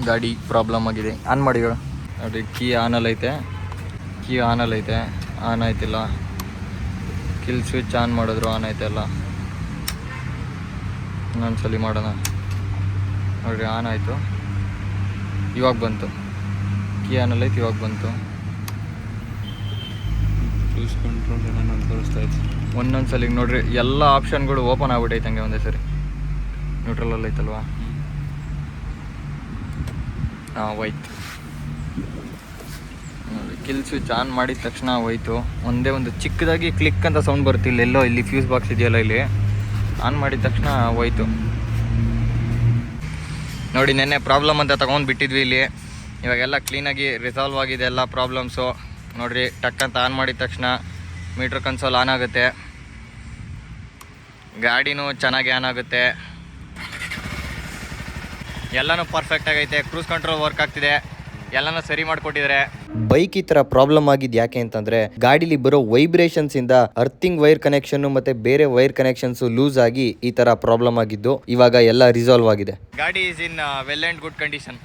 ಗಾಡಿ ಪ್ರಾಬ್ಲಮ್ ಆಗಿದೆ. ಆನ್ ಮಾಡಿ ನೋಡಿ, ಕೀ ಆನಲ್ಲೈತೆ, ಆನ್ ಆಯ್ತಿಲ್ಲ. ಕಿಲ್ ಸ್ವಿಚ್ ಆನ್ ಮಾಡಿದ್ರು ಆನ್ ಆಯ್ತಲ್ಲ. ಇನ್ನೊಂದ್ಸಲಿ ಮಾಡೋಣ ನೋಡಿರಿ, ಆನ್ ಆಯಿತು, ಇವಾಗ ಬಂತು. ಕೀ ಆನಲ್ಲೈತೆ, ಇವಾಗ ಬಂತು. ಕ್ರೂಸ್ ಕಂಟ್ರೋಲ್ ಎಲ್ಲ ತೋರಿಸ್ತಾ ಇತ್ತು. ಒಂದೊಂದ್ಸಲಿ ನೋಡ್ರಿ ಎಲ್ಲ ಆಪ್ಷನ್ಗಳು ಓಪನ್ ಆಗ್ಬಿಟ್ಟೈತೆ ಹಂಗೆ ಒಂದೇ ಸರಿ. ನ್ಯೂಟ್ರಲಲ್ಲಿ ಐತಲ್ವಾ, ಹೋಯ್ತು ನೋಡಿ. ಕಿಲ್ ಸ್ವಿಚ್ ಆನ್ ಮಾಡಿದ ತಕ್ಷಣ ಹೋಯ್ತು. ಒಂದೇ ಒಂದು ಚಿಕ್ಕದಾಗಿ ಕ್ಲಿಕ್ ಅಂತ ಸೌಂಡ್ ಬರುತ್ತೆ ಇಲ್ಲೆಲ್ಲೋ, ಇಲ್ಲಿ ಫ್ಯೂಸ್ ಬಾಕ್ಸ್ ಇದೆಯಲ್ಲ ಇಲ್ಲಿ, ಆನ್ ಮಾಡಿದ ತಕ್ಷಣ ಹೋಯ್ತು ನೋಡಿ. ನೆನ್ನೆ ಪ್ರಾಬ್ಲಮ್ ಅಂತ ತೊಗೊಂಡು ಬಿಟ್ಟಿದ್ವಿ ಇಲ್ಲಿ, ಇವಾಗೆಲ್ಲ ಕ್ಲೀನಾಗಿ ರಿಸಾಲ್ವ್ ಆಗಿದೆ ಎಲ್ಲ ಪ್ರಾಬ್ಲಮ್ಸು ನೋಡಿರಿ. ಟಕ್ ಅಂತ ಆನ್ ಮಾಡಿದ ತಕ್ಷಣ ಮೀಟ್ರ್ ಕನ್ಸೋಲ್ ಆನ್ ಆಗುತ್ತೆ, ಗಾಡಿನೂ ಚೆನ್ನಾಗಿ ಆನ್ ಆಗುತ್ತೆ, ಎಲ್ಲನೂ ಪರ್ಫೆಕ್ಟ್ ಆಗೈತೆ. ಕ್ರೂಸ್ ಕಂಟ್ರೋಲ್ ವರ್ಕ್ ಆಗ್ತಿದೆ, ಎಲ್ಲನೂ ಸರಿ ಮಾಡಿಕೊಟ್ಟಿದ್ದಾರೆ. ಬೈಕ್ ಈ ತರ ಪ್ರಾಬ್ಲಮ್ ಆಗಿದ್ದು ಯಾಕೆ ಅಂತಂದ್ರೆ, ಗಾಡಿಲಿ ಬರೋ ವೈಬ್ರೇಷನ್ಸ್ ಇಂದ ಅರ್ಥಿಂಗ್ ವೈರ್ ಕನೆಕ್ಷನ್ ಮತ್ತೆ ಬೇರೆ ವೈರ್ ಕನೆಕ್ಷನ್ಸ್ ಲೂಸ್ ಆಗಿ ಈ ತರ ಪ್ರಾಬ್ಲಮ್ ಆಗಿದ್ದು, ಇವಾಗ ಎಲ್ಲ ರಿಸಾಲ್ವ್ ಆಗಿದೆ. ಗಾಡಿ is in well and good condition.